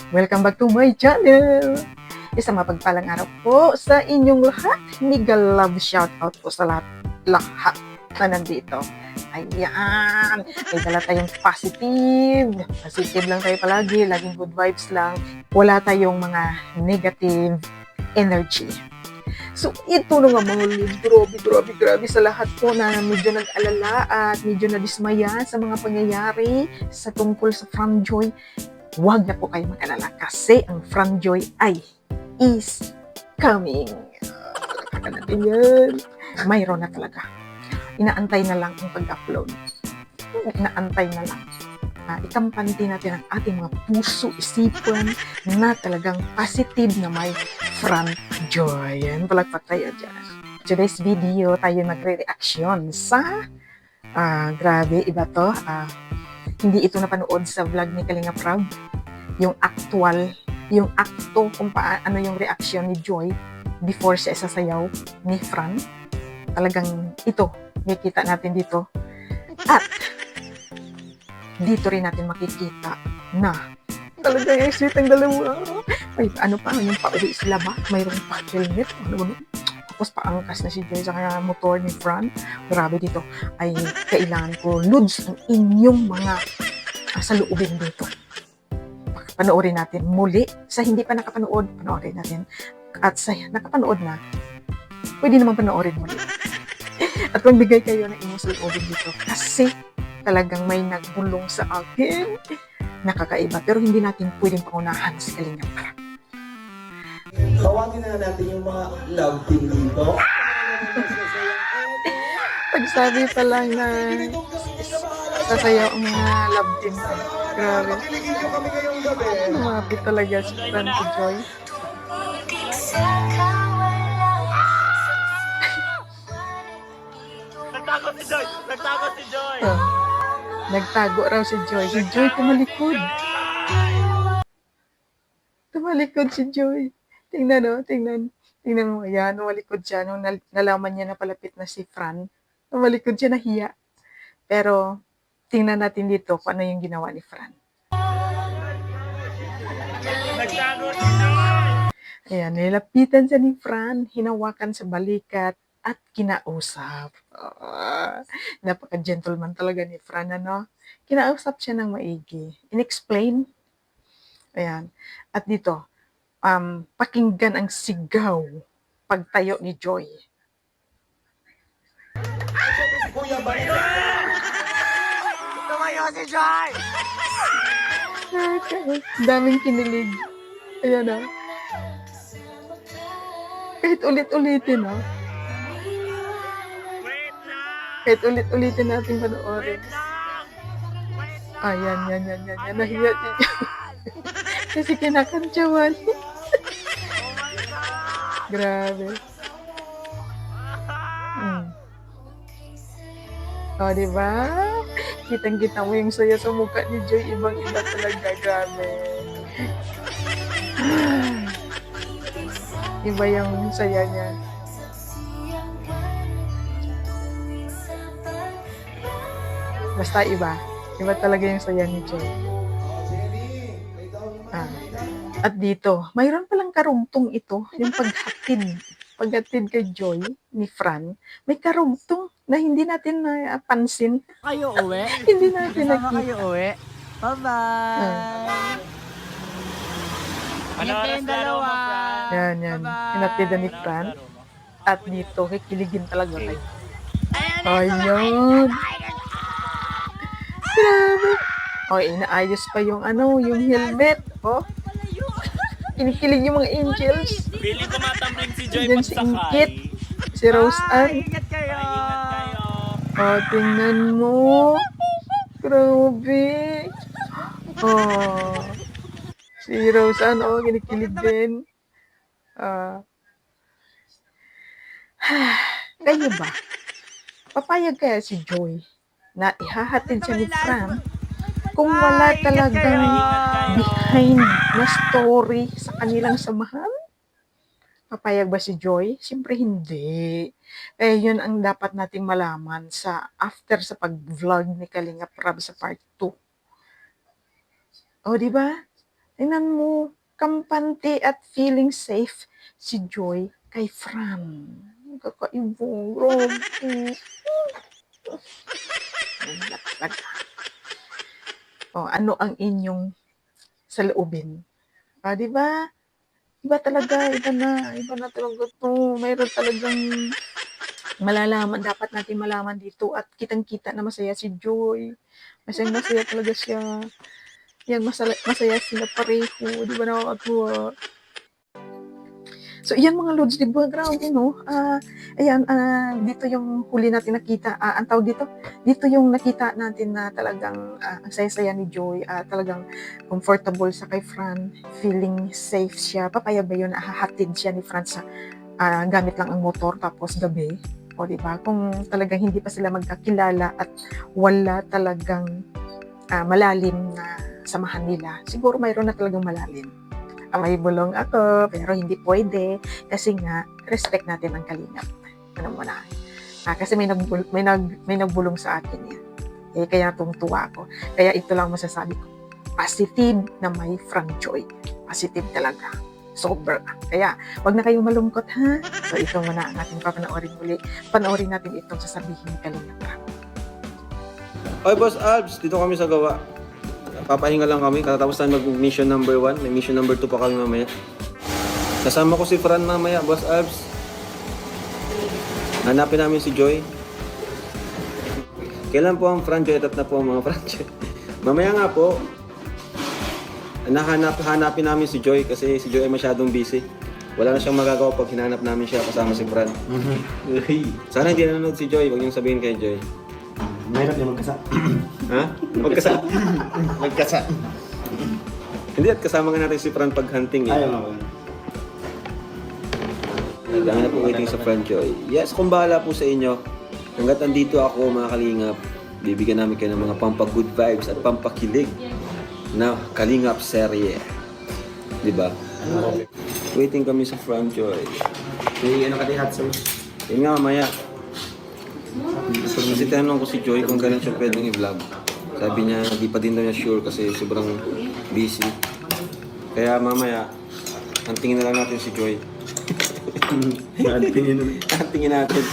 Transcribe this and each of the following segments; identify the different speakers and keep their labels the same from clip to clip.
Speaker 1: Welcome back to my channel! Isang mapagpalang araw po sa inyong lahat. Mega love shoutout po sa lahat na nandito. Ayan! May dala tayong positive. Positive lang tayo palagi. Laging good vibes lang. Wala tayong mga negative energy. So, ito na nga mga Lods, grabe sa lahat po na medyo nag-alala at medyo nadismaya sa mga pangyayari sa tungkol sa Franjoy. Huwag na po kayo mag-alala kasi ang Franjoy ay is coming. Palakpakan natin yan. Mayroon na talaga. Inaantay na lang ang pag-upload. Inaantay na lang. Ikampante natin ang ating mga puso, isipan na talagang positive na may Franjoy. Yan, palakpak tayo dyan. Today's video, tayo magre-reaction sa grabe, iba to. Hindi ito napanood sa vlog ni Kalinga Prab. Yung akto kung paano yung reaction ni Joy before siya isasayaw ni Fran. Talagang ito, makikita natin dito. At dito rin natin makikita na talagang yung sweet ang dalawa. Ay, ano pa, yung pauwi sila ba? Mayroong pa helmet. Ano. Tapos paangkas na si Joy sa kanya motor ni Fran. Grabe dito. Ay, kailangan ko, Lods, ang inyong mga saloobin dito. Panoorin natin muli. Sa hindi pa nakapanood, panoorin natin. At sa nakapanood na, pwede naman panoorin muli. At magbigay kayo ng inyong saloobin dito. Kasi talagang may nagbulong sa akin. Nakakaiba. Pero hindi natin pwedeng pangunahan si Kalinga Prab.
Speaker 2: Tawagin na natin yung mga love team dito.
Speaker 1: Pagsabi pa lang na sasayaw ang mga love team. Grabe.
Speaker 2: Kiligin nyo kami ngayong gabi.
Speaker 1: Lumapit talaga si Fran si Joy.
Speaker 3: Nagtago si Joy! Nagtago si Joy!
Speaker 1: Nagtago raw si Joy. Si Joy tumalikod. Tumalikod si Joy. Tingnan no, tingnan. Tingnan mo, ayan, tumalikod siya. Nung nalaman niya na palapit na si Fran, tumalikod siya, nahiya. Pero, tingnan natin dito kung ano yung ginawa ni Fran.
Speaker 3: Nagtago si Joy!
Speaker 1: Ayan, nilapitan siya ni Fran, hinawakan sa balikat, at kinausap. Napaka-gentleman talaga ni Fran, ano? Kinausap siya ng maigi. In-explain. Ayan. At dito, pakinggan ang sigaw pagtayo ni Joy.
Speaker 2: Kuya ba?
Speaker 3: Tumayo si Joy!
Speaker 1: Daming kinilig. Ayan o. Kahit ulit-ulitin o.
Speaker 3: Wait lang!
Speaker 1: Kahit ulit-ulitin natin panoorin.
Speaker 3: Wait lang! Wait lang!
Speaker 1: Yan. Nahiya si Joy. Kasi kinakantsawan.
Speaker 3: Oh my God!
Speaker 1: Grabe. O, diba? Kitang-kita mo yung saya sa mukha ni Joy. Ibang-iba talaga. Grabe. Iba yung saya niya. Basta iba. Iba talaga yung saya ni Joy. At dito, mayroon palang karugtong ito. Yung paghatid kay Joy ni Fran. May karugtong na hindi natin napansin.
Speaker 3: Kayo uwi?
Speaker 1: Hindi natin
Speaker 3: Kasama
Speaker 1: nakita.
Speaker 3: kayo uwi? Bye-bye! Ano yung dalawa?
Speaker 1: Yan. Hinatidan ni Fran. At dito, kikiligin talaga kayo. Ayun. Grabe. O, inaayos pa yung yung helmet. O, kinikilig yung mga angels.
Speaker 3: Feeling ko matambling si Joy
Speaker 1: Diyan si Ingkit.
Speaker 3: pagsakay.
Speaker 1: Si Rose Ann.
Speaker 3: Ingat kayo! Ingat kayo!
Speaker 1: O, tingnan mo. Grabe. O, si Rose Ann, kinikilig din. Kayo ba? Papayag kaya si Joy na ihahatid siya ni Fran kung wala talagang behind na story sa kanilang samahan? Papayag ba si Joy? Siyempre hindi. Yun ang dapat nating malaman sa after sa pag-vlog ni Kalinga Prab sa part 2. O, di ba? Tingnan mo, kampante at feeling safe si Joy kay Fran. Kakaibong, grabe. Wala talaga. O, ano ang inyong saloobin? Di ba? Iba talaga, iba na talaga to. Mayroon talagang malalaman, dapat natin malaman dito at kitang-kita na masaya si Joy. Masaya talaga siya. Yan, masaya sila pareho. Di ba nakakatuwa? So, iyan mga Lods, di ba? Grabe, no? Ayan, dito yung huli natin nakita. Ang tawag dito yung nakita natin na talagang ang saya-saya ni Joy. Talagang comfortable sa kay Fran. Feeling safe siya. Papaya ba yun? Hahatid siya ni Fran sa gamit lang ang motor tapos gabi. O, di ba? Kung talagang hindi pa sila magkakilala at wala talagang malalim na samahan nila, siguro mayroon na talagang malalim. May bulong ako, pero hindi pwede kasi nga, respect natin ang kalingap. Ano mo na? Kasi may nagbulong sa akin yan. Kaya tungtuwa ako. Kaya ito lang masasabi ko. Positive na may Frank Joy. Positive talaga. Sober. Kaya, wag na kayong malungkot, ha? So, ito muna ang ating papanoorin muli. Panoorin natin itong sasabihin ni Kalingap.
Speaker 4: Oy, Boss Albs, dito kami sa gawa. Papahinga lang kami, katapos tayo mag-mission number 1. May mission number 2 pa kami mamaya. Kasama ko si Fran mamaya, Boss Albs. Hanapin namin si Joy. Kailan po ang Fran Joy? At na po ang mga Fran Joy. Mamaya nga po, hanapin namin si Joy kasi si Joy ay masyadong busy. Wala na siyang magagawa pag hinanap namin siya kasama si Fran. Sana hindi nanonood si Joy, huwag niyong sabihin kay Joy.
Speaker 5: Mahirap niya magkasa.
Speaker 4: Ha? Magkasa?
Speaker 5: Magkasa.
Speaker 4: Hindi, at kasama nga natin si Fran pag hunting eh.
Speaker 5: Ayaw nga ba?
Speaker 4: Dami na po waiting sa Fran Joy. Yes, kung bahala po sa inyo. Hanggat andito ako mga kalingap, bibigyan namin kayo ng mga pampag-good vibes at pampakilig na kalingap serye. Diba? Waiting kami sa Fran Joy.
Speaker 5: May ano ka din hot sauce?
Speaker 4: Yun nga mamaya. Kasi tinanong ko si Joy kung kailan siya pwedeng i-vlog. Sabi niya, di pa din daw niya sure kasi sobrang busy. Kaya mamaya, antingin na lang natin si Joy. Antingin natin.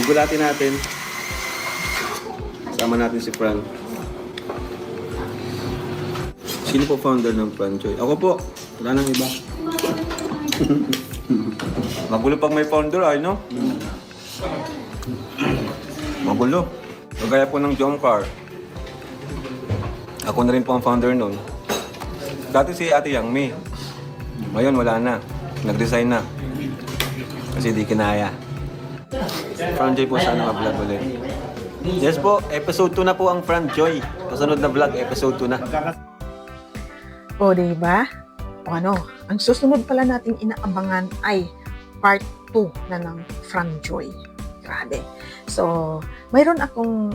Speaker 4: Gugulatin natin. Sama natin si Fran. Sino po founder ng Fran Joy? Ako po. Wala nang iba. Magulo pag may founder, ay no? Magulo. Kagaya po ng Jomcar. Ako na rin po ang founder nun. Dati si Ate Yang Mi. Ngayon wala na. Nag-resign na. Kasi di kinaya. Fran Joy po sana ma-vlog ulit. Yes po, episode 2 na po ang Fran Joy. Kasunod na vlog, episode 2 na.
Speaker 1: O, diba? O ano, ang susunod pala nating inaabangan ay part 2 na ng Fran Joy. Grabe. So, mayroon akong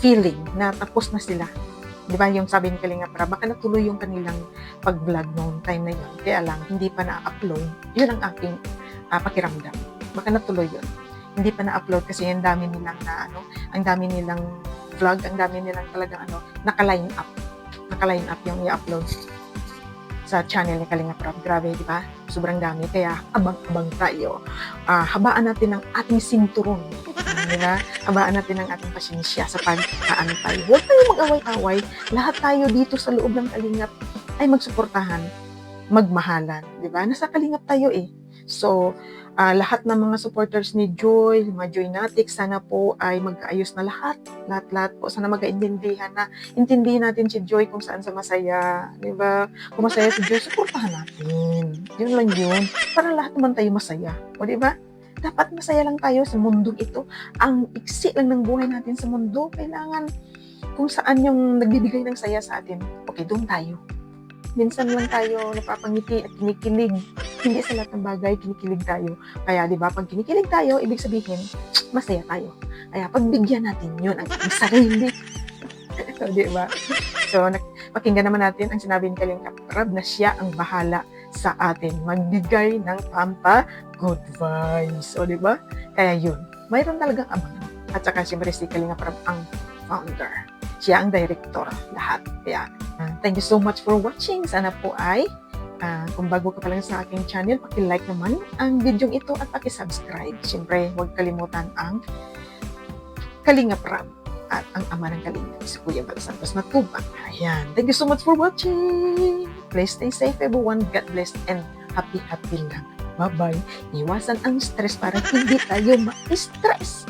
Speaker 1: feeling na tapos na sila. Di ba yung sabi ni Kalinga para baka natuloy yung kanilang pag-vlog noong time na yun. Kaya lang, hindi pa na-upload. Yun ang aking pakiramdam. Baka natuloy yun. Hindi pa na-upload kasi ang dami nilang ang dami nilang vlog, ang dami nilang talagang naka-line up. Naka-line up yung i-upload sa channel ni Kalinga Prab. Grabe, di ba? Sobrang dami. Kaya abang-abang tayo. Habaan natin ang ating sinturon. Di ba? Habaan natin ang ating pasensya sa pag-aantay. Huwag tayo mag-away-away. Lahat tayo dito sa loob ng Kalingap ay magsuportahan, magmahalan. Di ba? Nasa Kalingap tayo eh. So, lahat ng mga supporters ni Joy, mga Joynatics, sana po ay mag-ayos na lahat. Lahat po. Sana mag-intindihan na. Intindihin natin si Joy kung saan sa masaya. Di ba? Kung masaya si Joy, supportahan natin. Yun lang yun. Para lahat naman tayo masaya. O di ba? Dapat masaya lang tayo sa mundong ito. Ang iksi lang ng buhay natin sa mundo. Kailangan kung saan yung nagbibigay ng saya sa atin. Okay, doon tayo. Minsan lang tayo napapangiti at kinikilig. Hindi sa lahat ng bagay, kinikilig tayo. Kaya, di ba, pag kinikilig tayo, ibig sabihin, masaya tayo. Kaya, pagbigyan natin yun ang sarili. So, di ba? So, pakinggan naman natin ang sinabi ni Kalinga Prab na siya ang bahala sa atin. Magbigay ng good vibes. So, di ba? Kaya yun, mayroon talagang abangan. At saka, siyempre, si Kalinga Prab ang founder. siya ang director, lahat. Kaya, thank you so much for watching. Sana po ay, kung bago ka pa lang sa aking channel, paki-like naman ang video ito at paki-subscribe. Siyempre, huwag kalimutan ang Kalingap Rab at ang ama ng Kalingap, si Kuya Bal Santos Matubang. Ayan. Thank you so much for watching. Please stay safe everyone. God bless and happy lang. Bye-bye. Iwasan ang stress para hindi tayo ma-stress.